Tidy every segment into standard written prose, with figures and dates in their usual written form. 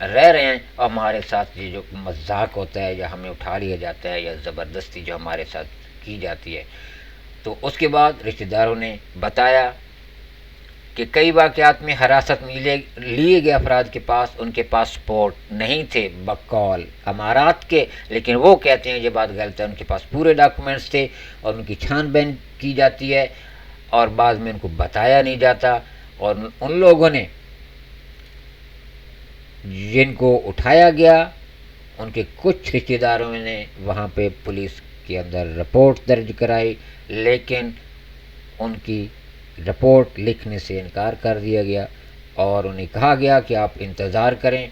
رہ رہے ہیں اور ہمارے ساتھ یہ جو مذاق ہوتا ہے یا ہمیں اٹھا لیا جاتا ہے یا زبردستی جو ہمارے ساتھ کی جاتی ہے۔ تو اس کے بعد رشتہ داروں نے بتایا کہ کئی واقعات میں حراست میں لیے گئے افراد کے پاس ان کے پاسپورٹ نہیں تھے بقول امارات کے، لیکن وہ کہتے ہیں یہ بات غلط ہے، ان کے پاس پورے ڈاکومنٹس تھے اور ان کی چھان بین کی جاتی ہے اور بعض میں ان کو بتایا نہیں جاتا، اور ان لوگوں نے جن کو اٹھایا گیا ان کے کچھ رشتہ داروں نے وہاں پہ پولیس کے اندر رپورٹ درج کرائی، لیکن ان کی رپورٹ لکھنے سے انکار کر دیا گیا اور انہیں کہا گیا کہ آپ انتظار کریں۔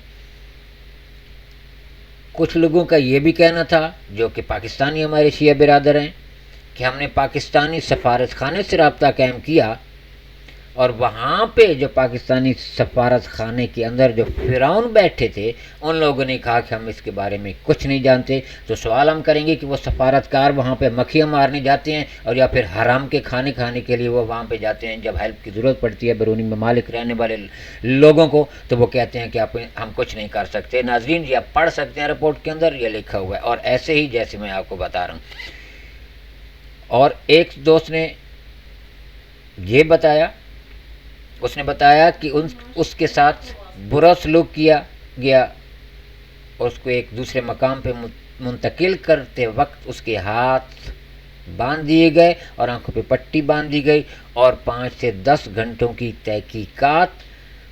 کچھ لوگوں کا یہ بھی کہنا تھا جو کہ پاکستانی ہمارے شیعہ برادر ہیں کہ ہم نے پاکستانی سفارت خانے سے رابطہ قائم کیا اور وہاں پہ جو پاکستانی سفارت خانے کے اندر جو فرعون بیٹھے تھے ان لوگوں نے کہا کہ ہم اس کے بارے میں کچھ نہیں جانتے۔ تو سوال ہم کریں گے کہ وہ سفارتکار وہاں پہ مکھیاں مارنے جاتے ہیں اور یا پھر حرام کے کھانے کھانے کے لیے وہ وہاں پہ جاتے ہیں جب ہیلپ کی ضرورت پڑتی ہے بیرونی ممالک رہنے والے لوگوں کو، تو وہ کہتے ہیں کہ ہم کچھ نہیں کر سکتے۔ ناظرین یہ آپ پڑھ سکتے ہیں رپورٹ کے اندر یہ لکھا ہوا ہے، اور ایسے ہی جیسے میں آپ کو بتا رہا ہوں۔ اور ایک دوست نے یہ بتایا، اس نے بتایا کہ اس کے ساتھ برا سلوک کیا گیا، اس کو ایک دوسرے مقام پہ منتقل کرتے وقت اس کے ہاتھ باندھ دیے گئے اور آنکھوں پہ پٹی باندھ دی گئی اور 5 سے 10 گھنٹوں کی تحقیقات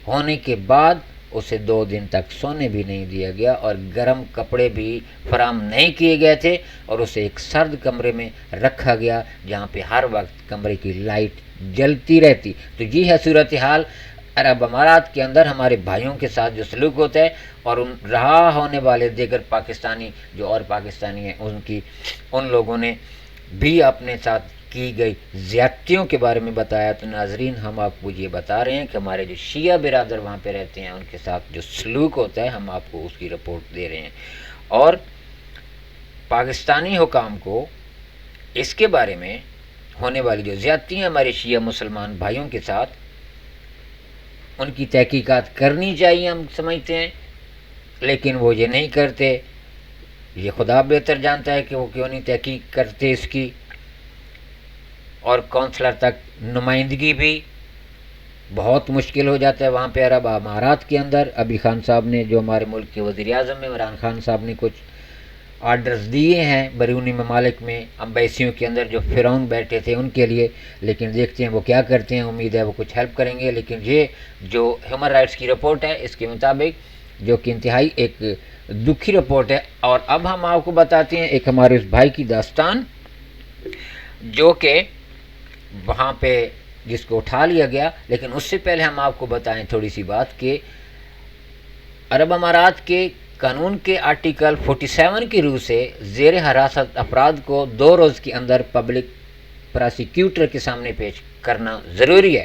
ہونے کے بعد اسے 2 دن تک سونے بھی نہیں دیا گیا اور گرم کپڑے بھی فراہم نہیں کیے گئے تھے، اور اسے ایک سرد کمرے میں رکھا گیا جہاں پہ ہر وقت کمرے کی لائٹ جلتی رہتی۔ تو یہ ہے صورتحال عرب امارات کے اندر ہمارے بھائیوں کے ساتھ جو سلوک ہوتا ہے، اور رہا ہونے والے دیگر پاکستانی جو اور پاکستانی ہیں ان لوگوں نے بھی اپنے ساتھ کی گئی زیادتیوں کے بارے میں بتایا۔ تو ناظرین ہم آپ کو یہ بتا رہے ہیں کہ ہمارے جو شیعہ برادر وہاں پہ رہتے ہیں ان کے ساتھ جو سلوک ہوتا ہے ہم آپ کو اس کی رپورٹ دے رہے ہیں، اور پاکستانی حکام کو اس کے بارے میں ہونے والی جو زیادتیاں ہمارے شیعہ مسلمان بھائیوں کے ساتھ ان کی تحقیقات کرنی چاہیے ہم سمجھتے ہیں، لیکن وہ یہ نہیں کرتے۔ یہ خدا بہتر جانتا ہے کہ وہ کیوں نہیں تحقیق کرتے اس کی، اور کونسلر تک نمائندگی بھی بہت مشکل ہو جاتا ہے وہاں پہ عرب امارات کے اندر۔ ابھی خان صاحب نے جو ہمارے ملک کے وزیر اعظم میں عمران خان صاحب نے کچھ آرڈرز دیے ہیں بیرونی ممالک میں امبیسیوں کے اندر جو فرعون بیٹھے تھے ان کے لیے، لیکن دیکھتے ہیں وہ کیا کرتے ہیں، امید ہے وہ کچھ ہیلپ کریں گے۔ لیکن یہ جو ہیومن رائٹس کی رپورٹ ہے اس کے مطابق جو کہ انتہائی ایک دکھی رپورٹ ہے، اور اب ہم آپ کو بتاتے ہیں ایک ہمارے اس بھائی کی داستان جو کہ وہاں پہ جس کو اٹھا لیا گیا۔ لیکن اس سے پہلے ہم آپ کو بتائیں تھوڑی سی بات کہ عرب امارات کے قانون کے آرٹیکل 47 کی روح سے زیر حراست افراد کو 2 روز کے اندر پبلک پراسیکیوٹر کے سامنے پیش کرنا ضروری ہے۔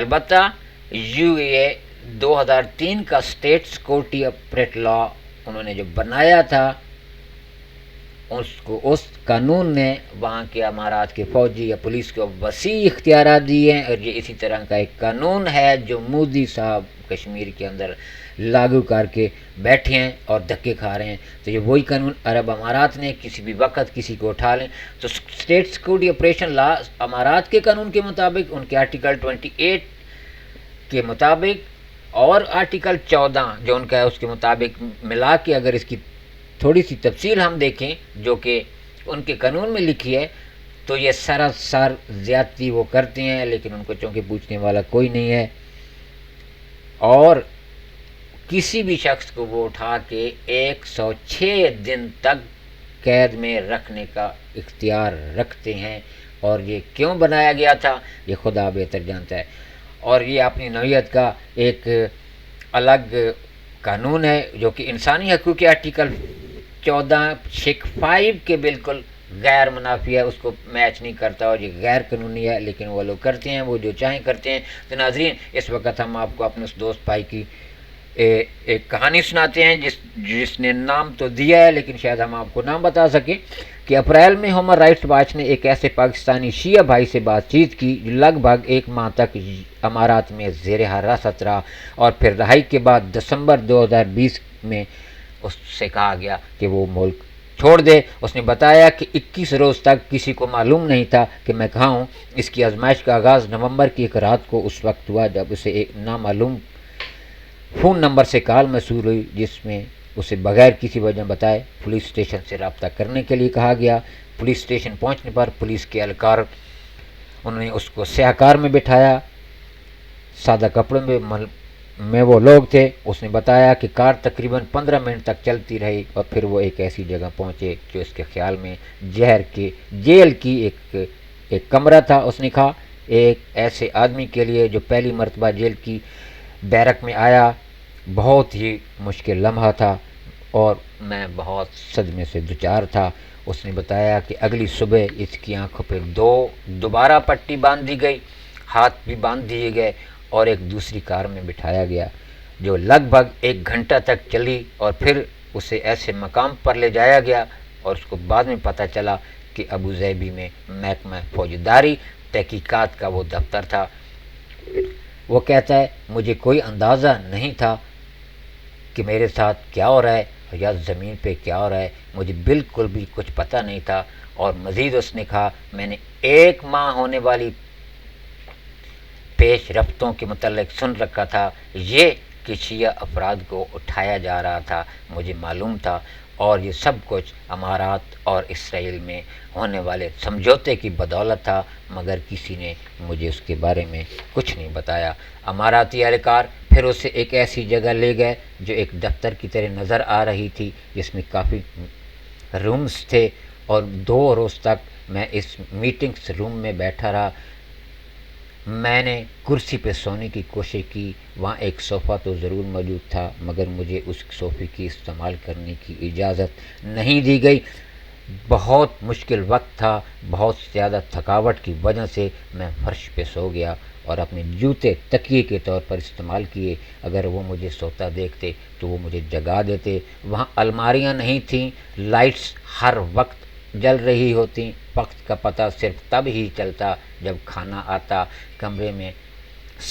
البتہ یو اے 2003 کا اسٹیٹس کوٹی اپریٹ لا انہوں نے جو بنایا تھا اس قانون نے وہاں کے امارات کے فوجی یا پولیس کو وسیع اختیارات دیے ہیں، اور یہ اسی طرح کا ایک قانون ہے جو مودی صاحب کشمیر کے اندر لاگو کر کے بیٹھے ہیں اور دھکے کھا رہے ہیں۔ تو یہ وہی قانون عرب امارات نے کسی بھی وقت کسی کو اٹھا لیں تو اسٹیٹ سیکورٹی آپریشن لا امارات کے قانون کے مطابق ان کے آرٹیکل 28 کے مطابق اور آرٹیکل 14 جو ان کا ہے اس کے مطابق ملا کے اگر اس کی تھوڑی سی تفصیل ہم دیکھیں جو کہ ان کے قانون میں لکھی ہے تو یہ سراسر زیادتی وہ کرتے ہیں، لیکن ان کو چونکہ پوچھنے والا کوئی نہیں ہے، اور کسی بھی شخص کو وہ اٹھا کے 106 دن تک قید میں رکھنے کا اختیار رکھتے ہیں، اور یہ کیوں بنایا گیا تھا یہ خدا بہتر جانتا ہے۔ اور یہ اپنی نوعیت کا ایک الگ قانون ہے جو کہ انسانی حقوق کے آرٹیکل 14(5) کے بالکل غیر منافی ہے، اس کو میچ نہیں کرتا اور یہ غیر قانونی ہے، لیکن وہ لوگ کرتے ہیں، وہ جو چاہیں کرتے ہیں۔ تو ناظرین اس وقت ہم آپ کو اپنے اس دوست بھائی کی ایک کہانی سناتے ہیں جس نے نام تو دیا ہے لیکن شاید ہم آپ کو نام بتا سکیں۔ کہ اپریل میں ہیومن رائٹس واچ نے ایک ایسے پاکستانی شیعہ بھائی سے بات چیت کی جو لگ بھگ 1 ماہ تک امارات میں زیر حراست رہا، اور پھر رہائی کے بعد دسمبر 2020 میں اس سے کہا گیا کہ وہ ملک چھوڑ دے۔ اس نے بتایا کہ 21 روز تک کسی کو معلوم نہیں تھا کہ میں کہاں ہوں۔ اس کی آزمائش کا آغاز نومبر کی ایک رات کو اس وقت ہوا جب اسے ایک نامعلوم فون نمبر سے کال موصول ہوئی، جس میں اسے بغیر کسی وجہ بتائے پولیس اسٹیشن سے رابطہ کرنے کے لیے کہا گیا۔ پولیس اسٹیشن پہنچنے پر پولیس کے اہلکار انہوں نے اس کو سیاہ کار میں بٹھایا، سادہ کپڑوں میں وہ لوگ تھے۔ اس نے بتایا کہ کار تقریباً 15 منٹ تک چلتی رہی اور پھر وہ ایک ایسی جگہ پہنچے جو اس کے خیال میں جیل کی ایک کمرہ تھا۔ اس نے کہا، ایک ایسے آدمی کے لیے جو پہلی مرتبہ جیل کی بیرک میں آیا، بہت ہی مشکل لمحہ تھا اور میں بہت صدمے سے دوچار تھا۔ اس نے بتایا کہ اگلی صبح اس کی آنکھوں پہ دوبارہ پٹی باندھ دی گئی، ہاتھ بھی باندھ دیے گئے اور ایک دوسری کار میں بٹھایا گیا جو لگ بھگ 1 گھنٹہ تک چلی، اور پھر اسے ایسے مقام پر لے جایا گیا اور اس کو بعد میں پتہ چلا کہ ابوظہبی میں محکمہ فوجداری تحقیقات کا وہ دفتر تھا۔ وہ کہتا ہے، مجھے کوئی اندازہ نہیں تھا کہ میرے ساتھ کیا ہو رہا ہے یا زمین پہ کیا ہو رہا ہے، مجھے بالکل بھی کچھ پتہ نہیں تھا۔ اور مزید اس نے کہا، میں نے 1 ماہ ہونے والی پیش رفتوں کے متعلق سن رکھا تھا، یہ کہ شیعہ افراد کو اٹھایا جا رہا تھا، مجھے معلوم تھا، اور یہ سب کچھ امارات اور اسرائیل میں ہونے والے سمجھوتے کی بدولت تھا، مگر کسی نے مجھے اس کے بارے میں کچھ نہیں بتایا۔ اماراتی اہلکار پھر اسے ایک ایسی جگہ لے گئے جو ایک دفتر کی طرح نظر آ رہی تھی، جس میں کافی رومز تھے، اور 2 روز تک میں اس میٹنگس روم میں بیٹھا رہا۔ میں نے کرسی پہ سونے کی کوشش کی، وہاں ایک صوفہ تو ضرور موجود تھا، مگر مجھے اس صوفے کی استعمال کرنے کی اجازت نہیں دی گئی۔ بہت مشکل وقت تھا، بہت زیادہ تھکاوٹ کی وجہ سے میں فرش پہ سو گیا اور اپنے جوتے تکیے کے طور پر استعمال کیے۔ اگر وہ مجھے سوتا دیکھتے تو وہ مجھے جگا دیتے۔ وہاں الماریاں نہیں تھیں، لائٹس ہر وقت جل رہی ہوتی، وقت کا پتہ صرف تب ہی چلتا جب کھانا آتا۔ کمرے میں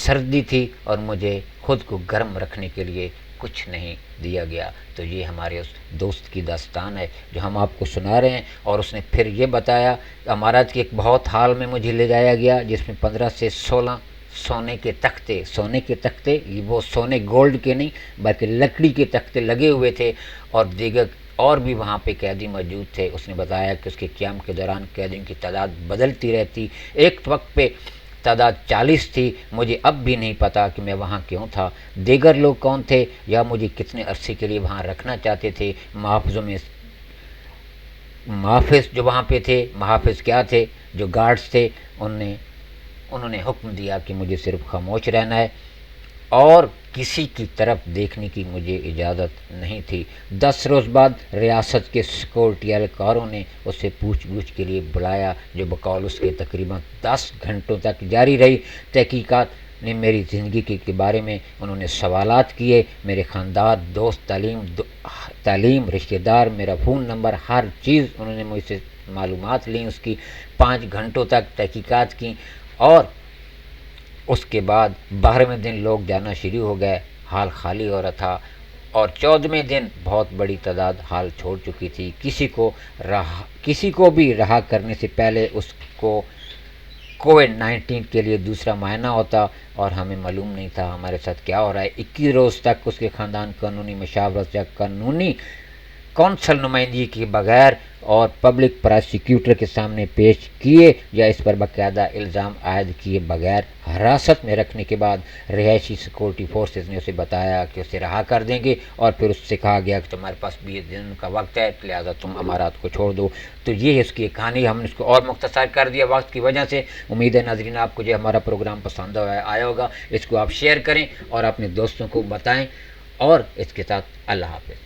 سردی تھی اور مجھے خود کو گرم رکھنے کے لیے کچھ نہیں دیا گیا۔ تو یہ ہمارے اس دوست کی داستان ہے جو ہم آپ کو سنا رہے ہیں۔ اور اس نے پھر یہ بتایا کہ امارات کے ایک بہت ہال میں مجھے لے جایا گیا، جس میں 15 سے 16 سونے کے تختے، وہ سونے گولڈ کے نہیں بلکہ لکڑی کے تختے لگے ہوئے تھے، اور دیگر اور بھی وہاں پہ قیدی موجود تھے۔ اس نے بتایا کہ اس کے قیام کے دوران قیدیوں کی تعداد بدلتی رہتی، ایک وقت پہ تعداد 40 تھی۔ مجھے اب بھی نہیں پتا کہ میں وہاں کیوں تھا، دیگر لوگ کون تھے یا مجھے کتنے عرصے کے لیے وہاں رکھنا چاہتے تھے۔ محافظوں میں محافظ جو وہاں پہ تھے، محافظ کیا تھے، جو گارڈز تھے، انہوں نے حکم دیا کہ مجھے صرف خاموش رہنا ہے اور کسی کی طرف دیکھنے کی مجھے اجازت نہیں تھی۔ 10 روز بعد ریاست کے سیکورٹی اہلکاروں نے اسے پوچھ گچھ کے لیے بلایا، جو بقول اس کے تقریباً 10 گھنٹوں تک جاری رہی۔ تحقیقات نے میری زندگی کے بارے میں انہوں نے سوالات کیے، میرے خاندان، دوست، تعلیم، رشتہ دار، میرا فون نمبر، ہر چیز انہوں نے مجھ سے معلومات لیں اس کی۔ 5 گھنٹوں تک تحقیقات کی، اور اس کے بعد 12ویں دن لوگ جانا شروع ہو گئے، حال خالی ہو رہا تھا، اور 14ویں دن بہت بڑی تعداد حال چھوڑ چکی تھی۔ کسی کو بھی رہا کرنے سے پہلے اس کو کووڈ-19 کے لیے دوسرا معائنہ ہوتا، اور ہمیں معلوم نہیں تھا ہمارے ساتھ کیا ہو رہا ہے۔ 21 روز تک اس کے خاندان قانونی مشاورت یا قانونی کونسل نمائندگی کے بغیر اور پبلک پراسیکیوٹر کے سامنے پیش کیے یا اس پر باقاعدہ الزام عائد کیے بغیر حراست میں رکھنے کے بعد رہائشی سیکورٹی فورسز نے اسے بتایا کہ اسے رہا کر دیں گے، اور پھر اس سے کہا گیا کہ تمہارے پاس 20 دن کا وقت ہے، لہٰذا تم امارات کو چھوڑ دو۔ تو یہ ہے اس کی کہانی، ہم نے اس کو اور مختصر کر دیا وقت کی وجہ سے۔ امید ہے ناظرین آپ کو جو ہمارا پروگرام پسند آیا ہوگا، اس کو آپ شیئر کریں اور اپنے دوستوں کو بتائیں، اور اس کے ساتھ اللہ حافظ۔